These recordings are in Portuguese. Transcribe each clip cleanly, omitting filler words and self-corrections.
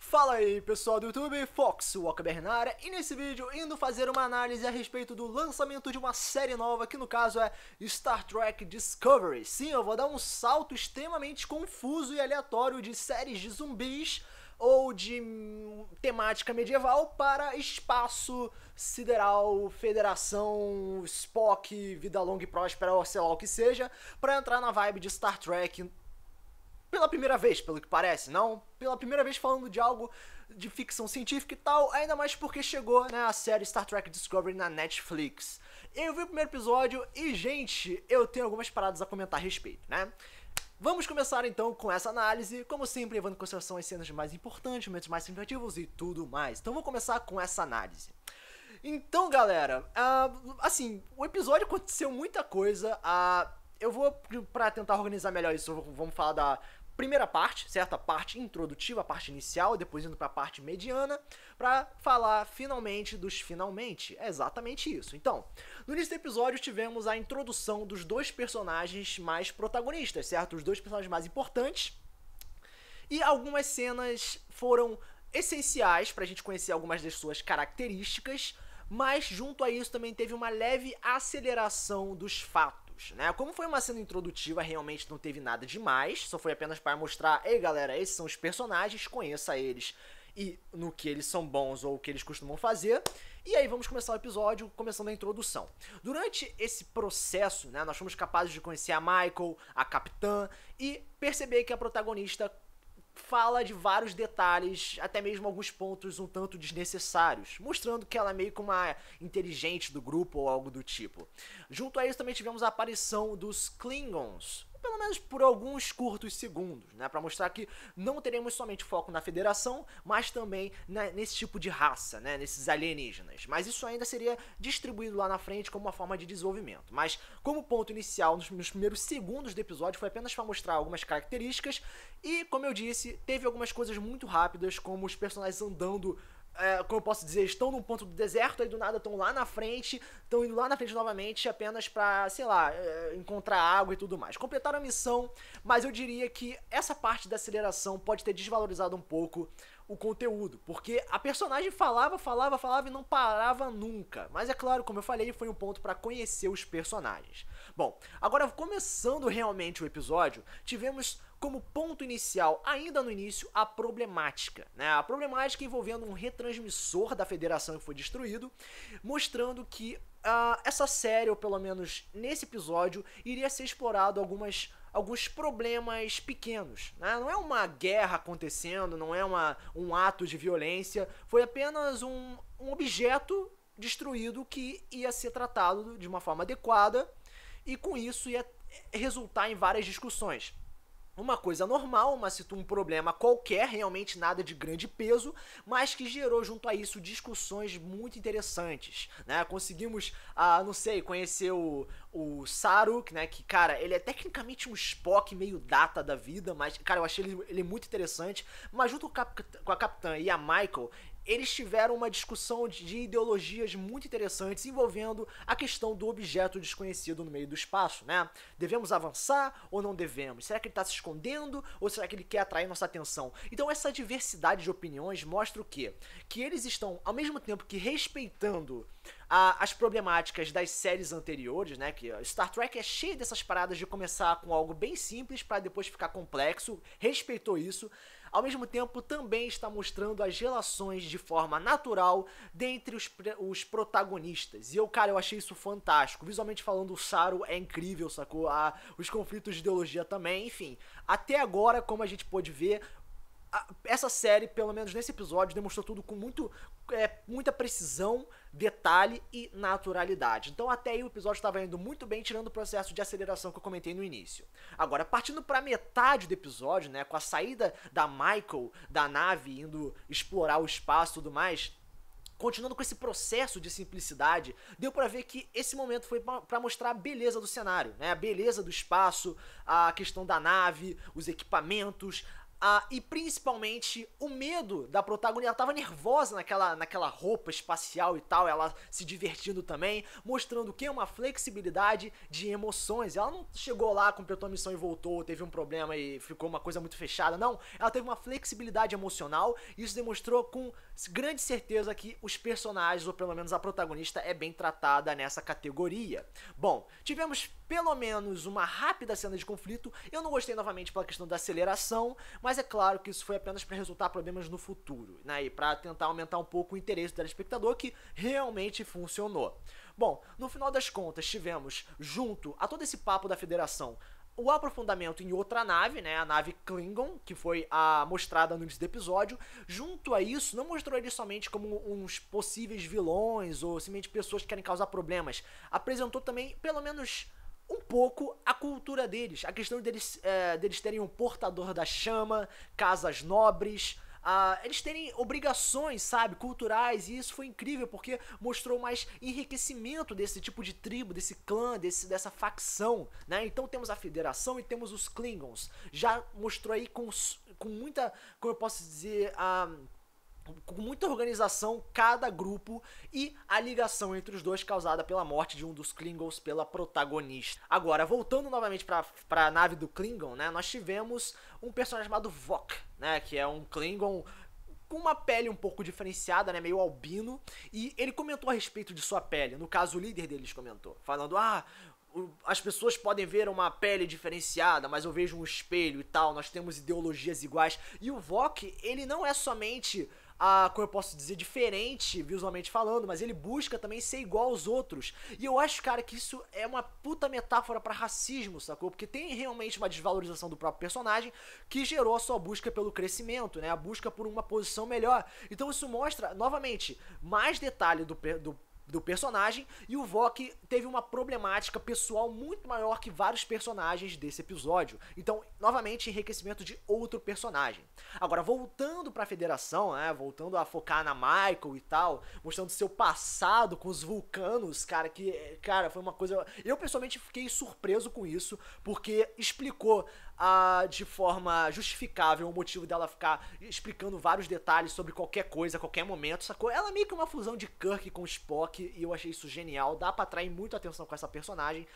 Fala aí pessoal do YouTube, Fox Walker na área, e nesse vídeo indo fazer uma análise a respeito do lançamento de uma série nova, que no caso é Star Trek Discovery. Sim, eu vou dar um salto extremamente confuso e aleatório de séries de zumbis ou de temática medieval para espaço, sideral, federação, Spock, vida longa e próspera, ou sei lá o que seja, para entrar na vibe de Star Trek. Pela primeira vez, pelo que parece, não? Pela primeira vez falando de algo de ficção científica e tal, ainda mais porque chegou, né, a série Star Trek Discovery na Netflix. Eu vi o primeiro episódio e, gente, eu tenho algumas paradas a comentar a respeito, né? Vamos começar então com essa análise, como sempre, levando em consideração as cenas mais importantes, momentos mais significativos e tudo mais. Então vamos começar com essa análise. Então, galera, assim, o episódio aconteceu muita coisa, eu vou, pra tentar organizar melhor isso, vamos falar da primeira parte, certo? A parte introdutiva, a parte inicial, depois indo pra parte mediana, pra falar finalmente dos finalmente. É exatamente isso. Então, no início do episódio tivemos a introdução dos dois personagens mais protagonistas, certo? Os dois personagens mais importantes. E algumas cenas foram essenciais pra gente conhecer algumas das suas características, mas junto a isso também teve uma leve aceleração dos fatos. Né? Como foi uma cena introdutiva, realmente não teve nada demais, só foi apenas para mostrar, ei galera, esses são os personagens, conheça eles e no que eles são bons ou o que eles costumam fazer. E aí vamos começar o episódio começando a introdução. Durante esse processo, né, nós fomos capazes de conhecer a Michael, a capitã, e perceber que a protagonista fala de vários detalhes, até mesmo alguns pontos um tanto desnecessários, mostrando que ela é meio que uma inteligente do grupo ou algo do tipo. Junto a isso também tivemos a aparição dos Klingons, pelo menos por alguns curtos segundos, né, para mostrar que não teremos somente foco na Federação, mas também nesse tipo de raça, né, nesses alienígenas. Mas isso ainda seria distribuído lá na frente como uma forma de desenvolvimento. Mas como ponto inicial, nos primeiros segundos do episódio, foi apenas para mostrar algumas características e, como eu disse, teve algumas coisas muito rápidas, como os personagens andando, como eu posso dizer, estão num ponto do deserto, aí do nada estão lá na frente, estão indo lá na frente novamente apenas pra, sei lá, encontrar água e tudo mais. Completaram a missão, mas eu diria que essa parte da aceleração pode ter desvalorizado um pouco o conteúdo, porque a personagem falava e não parava nunca. Mas é claro, como eu falei, foi um ponto pra conhecer os personagens. Bom, agora começando realmente o episódio, tivemos como ponto inicial, ainda no início, a problemática, né? A problemática envolvendo um retransmissor da Federação que foi destruído, mostrando que essa série, ou pelo menos nesse episódio, iria ser explorado alguns problemas pequenos, né? Não é uma guerra acontecendo, não é um ato de violência, foi apenas um objeto destruído que ia ser tratado de uma forma adequada e com isso ia resultar em várias discussões. Uma coisa normal, um problema qualquer, realmente nada de grande peso, mas que gerou junto a isso discussões muito interessantes, né? Conseguimos, não sei, conhecer o Saruk, né? Que, cara, ele é tecnicamente um Spock meio data da vida, mas, cara, eu achei ele muito interessante. Mas junto com a Capitã e a Michael, eles tiveram uma discussão de ideologias muito interessantes envolvendo a questão do objeto desconhecido no meio do espaço, né? Devemos avançar ou não devemos? Será que ele está se escondendo ou será que ele quer atrair nossa atenção? Então essa diversidade de opiniões mostra o quê? Que eles estão, ao mesmo tempo que respeitando as problemáticas das séries anteriores, né? Que Star Trek é cheio dessas paradas de começar com algo bem simples para depois ficar complexo, respeitou isso. Ao mesmo tempo também está mostrando as relações de forma natural dentre os protagonistas. E eu achei isso fantástico. Visualmente falando, o Saru é incrível, sacou? Os conflitos de ideologia também, enfim. Até agora, como a gente pôde ver, essa série, pelo menos nesse episódio, demonstrou tudo com muita precisão, detalhe e naturalidade. Então até aí o episódio estava indo muito bem, tirando o processo de aceleração que eu comentei no início. Agora, partindo para metade do episódio, né, com a saída da Michael da nave, indo explorar o espaço e tudo mais, continuando com esse processo de simplicidade, deu pra ver que esse momento foi pra mostrar a beleza do cenário, né? A beleza do espaço, a questão da nave, os equipamentos, E principalmente o medo da protagonista. Ela tava nervosa naquela roupa espacial e tal, ela se divertindo também, mostrando que é uma flexibilidade de emoções. Ela não chegou lá, completou a missão e voltou, teve um problema e ficou uma coisa muito fechada, não. Ela teve uma flexibilidade emocional e isso demonstrou com grande certeza que os personagens, ou pelo menos a protagonista, é bem tratada nessa categoria. Bom, tivemos pelo menos uma rápida cena de conflito. Eu não gostei novamente pela questão da aceleração, mas é claro que isso foi apenas para resultar problemas no futuro, né, e para tentar aumentar um pouco o interesse do telespectador, que realmente funcionou. Bom, no final das contas tivemos, junto a todo esse papo da Federação, o aprofundamento em outra nave, né, a nave Klingon, que foi mostrada no início do episódio. Junto a isso, não mostrou eles somente como uns possíveis vilões ou simplesmente pessoas que querem causar problemas. Apresentou também, pelo menos um pouco, a cultura deles, a questão deles terem um portador da chama, casas nobres, eles terem obrigações, sabe, culturais, e isso foi incrível porque mostrou mais enriquecimento desse tipo de tribo, desse clã, dessa facção, né? Então temos a Federação e temos os Klingons. Já mostrou aí com muita, como eu posso dizer, com muita organização cada grupo e a ligação entre os dois causada pela morte de um dos Klingons pela protagonista. Agora, voltando novamente para a nave do Klingon, né, nós tivemos um personagem chamado Vok, né, que é um Klingon com uma pele um pouco diferenciada, né, meio albino, e ele comentou a respeito de sua pele. No caso, o líder deles comentou, falando: as pessoas podem ver uma pele diferenciada, mas eu vejo um espelho e tal, nós temos ideologias iguais. E o Vok, ele não é somente como eu posso dizer, diferente visualmente falando, mas ele busca também ser igual aos outros. E eu acho, cara, que isso é uma puta metáfora pra racismo, sacou? Porque tem realmente uma desvalorização do próprio personagem que gerou a sua busca pelo crescimento, né? A busca por uma posição melhor. Então isso mostra, novamente, mais detalhe do personagem, e o Vok teve uma problemática pessoal muito maior que vários personagens desse episódio. Então, novamente, enriquecimento de outro personagem. Agora, voltando pra Federação, né, voltando a focar na Michael e tal, mostrando seu passado com os vulcanos, cara, foi uma coisa... Eu, pessoalmente, fiquei surpreso com isso, porque explicou de forma justificável o motivo dela ficar explicando vários detalhes sobre qualquer coisa, a qualquer momento, sacou? Ela é meio que uma fusão de Kirk com Spock, e eu achei isso genial, dá pra atrair muito atenção com essa personagem.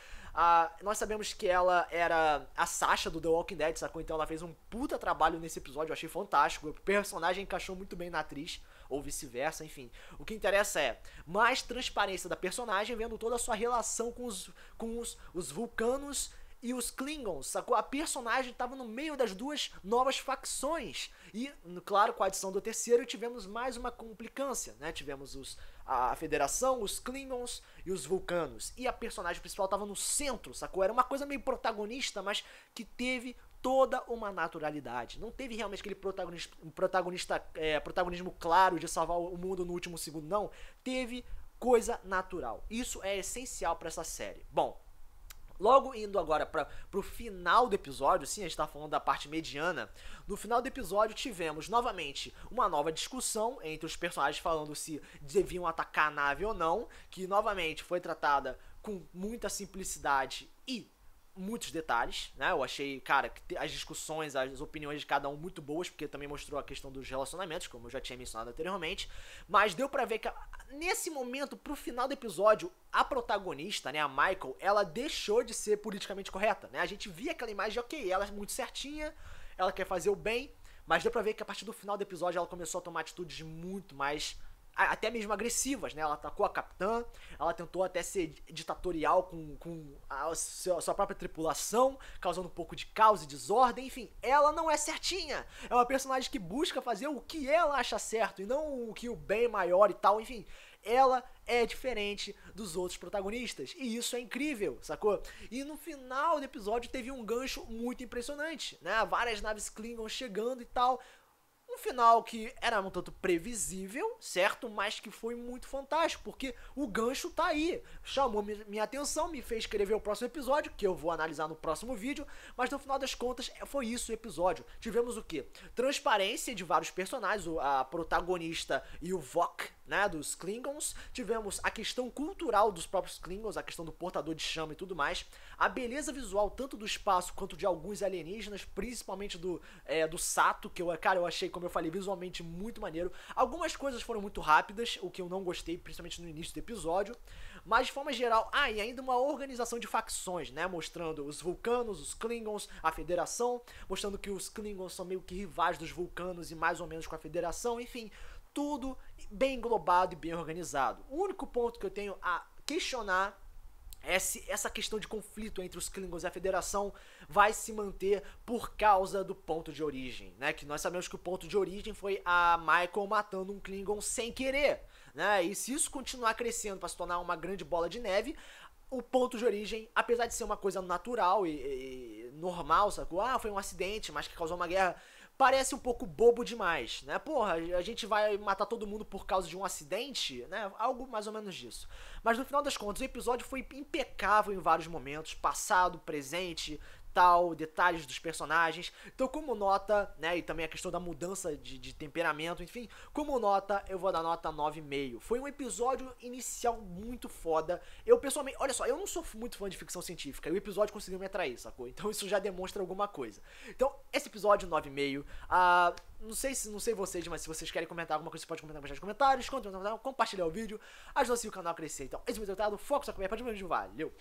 Nós sabemos que ela era a Sasha do The Walking Dead, sacou? Então ela fez um puta trabalho nesse episódio, eu achei fantástico, o personagem encaixou muito bem na atriz, ou vice-versa, enfim. O que interessa é mais transparência da personagem, vendo toda a sua relação com os vulcanos e os Klingons, sacou? A personagem estava no meio das duas novas facções. E, claro, com a adição do terceiro, tivemos mais uma complicância, né? Tivemos a Federação, os Klingons e os Vulcanos. E a personagem principal estava no centro, sacou? Era uma coisa meio protagonista, mas que teve toda uma naturalidade. Não teve realmente aquele protagonismo claro de salvar o mundo no último segundo, não. Teve coisa natural. Isso é essencial para essa série. Bom, logo indo agora pro final do episódio, sim, a gente tá falando da parte mediana. No final do episódio tivemos novamente uma nova discussão entre os personagens falando se deviam atacar a nave ou não, que novamente foi tratada com muita simplicidade e muitos detalhes, né? Eu achei, cara, as discussões, as opiniões de cada um muito boas, porque também mostrou a questão dos relacionamentos, como eu já tinha mencionado anteriormente, mas deu pra ver que nesse momento, pro final do episódio, a protagonista, né, a Michael, ela deixou de ser politicamente correta, né? A gente via aquela imagem de, ok, ela é muito certinha, ela quer fazer o bem, mas deu pra ver que a partir do final do episódio ela começou a tomar atitudes muito mais, até mesmo agressivas, né? Ela atacou a capitã, ela tentou até ser ditatorial com a sua própria tripulação, causando um pouco de caos e desordem, enfim, ela não é certinha, é uma personagem que busca fazer o que ela acha certo, e não o que o bem é maior e tal, enfim, ela é diferente dos outros protagonistas, e isso é incrível, sacou? E no final do episódio teve um gancho muito impressionante, né? Várias naves Klingon chegando e tal. Um final que era um tanto previsível, certo? Mas que foi muito fantástico, porque o gancho tá aí. Chamou minha atenção, me fez querer ver o próximo episódio, que eu vou analisar no próximo vídeo, mas no final das contas foi isso o episódio. Tivemos o quê? Transparência de vários personagens, a protagonista e o Vok, né, dos Klingons, tivemos a questão cultural dos próprios Klingons, a questão do portador de chama e tudo mais, a beleza visual tanto do espaço quanto de alguns alienígenas, principalmente do Sato, que eu achei, como eu falei, visualmente muito maneiro. Algumas coisas foram muito rápidas, o que eu não gostei, principalmente no início do episódio, mas de forma geral, e ainda uma organização de facções, né, mostrando os Vulcanos, os Klingons, a Federação, mostrando que os Klingons são meio que rivais dos Vulcanos e mais ou menos com a Federação, enfim, tudo bem englobado e bem organizado. O único ponto que eu tenho a questionar é se essa questão de conflito entre os Klingons e a Federação vai se manter por causa do ponto de origem, né? Que nós sabemos que o ponto de origem foi a Michael matando um Klingon sem querer, né? E se isso continuar crescendo para se tornar uma grande bola de neve, o ponto de origem, apesar de ser uma coisa natural e normal, sacou? Foi um acidente, mas que causou uma guerra, parece um pouco bobo demais, né? Porra, a gente vai matar todo mundo por causa de um acidente, né? Algo mais ou menos disso. Mas no final das contas, o episódio foi impecável em vários momentos, passado, presente, tal, detalhes dos personagens. Então, como nota, né, e também a questão da mudança de temperamento, enfim, como nota, eu vou dar nota 9,5. Foi um episódio inicial muito foda. Eu, pessoalmente, olha só, eu não sou muito fã de ficção científica, e o episódio conseguiu me atrair, sacou? Então isso já demonstra alguma coisa. Então, esse episódio, 9,5. Não sei vocês, mas se vocês querem comentar alguma coisa, você pode comentar nos comentários, compartilhar o vídeo, ajuda o canal a crescer. Então, esse foi o resultado, foco, só que pode ver o vídeo, valeu!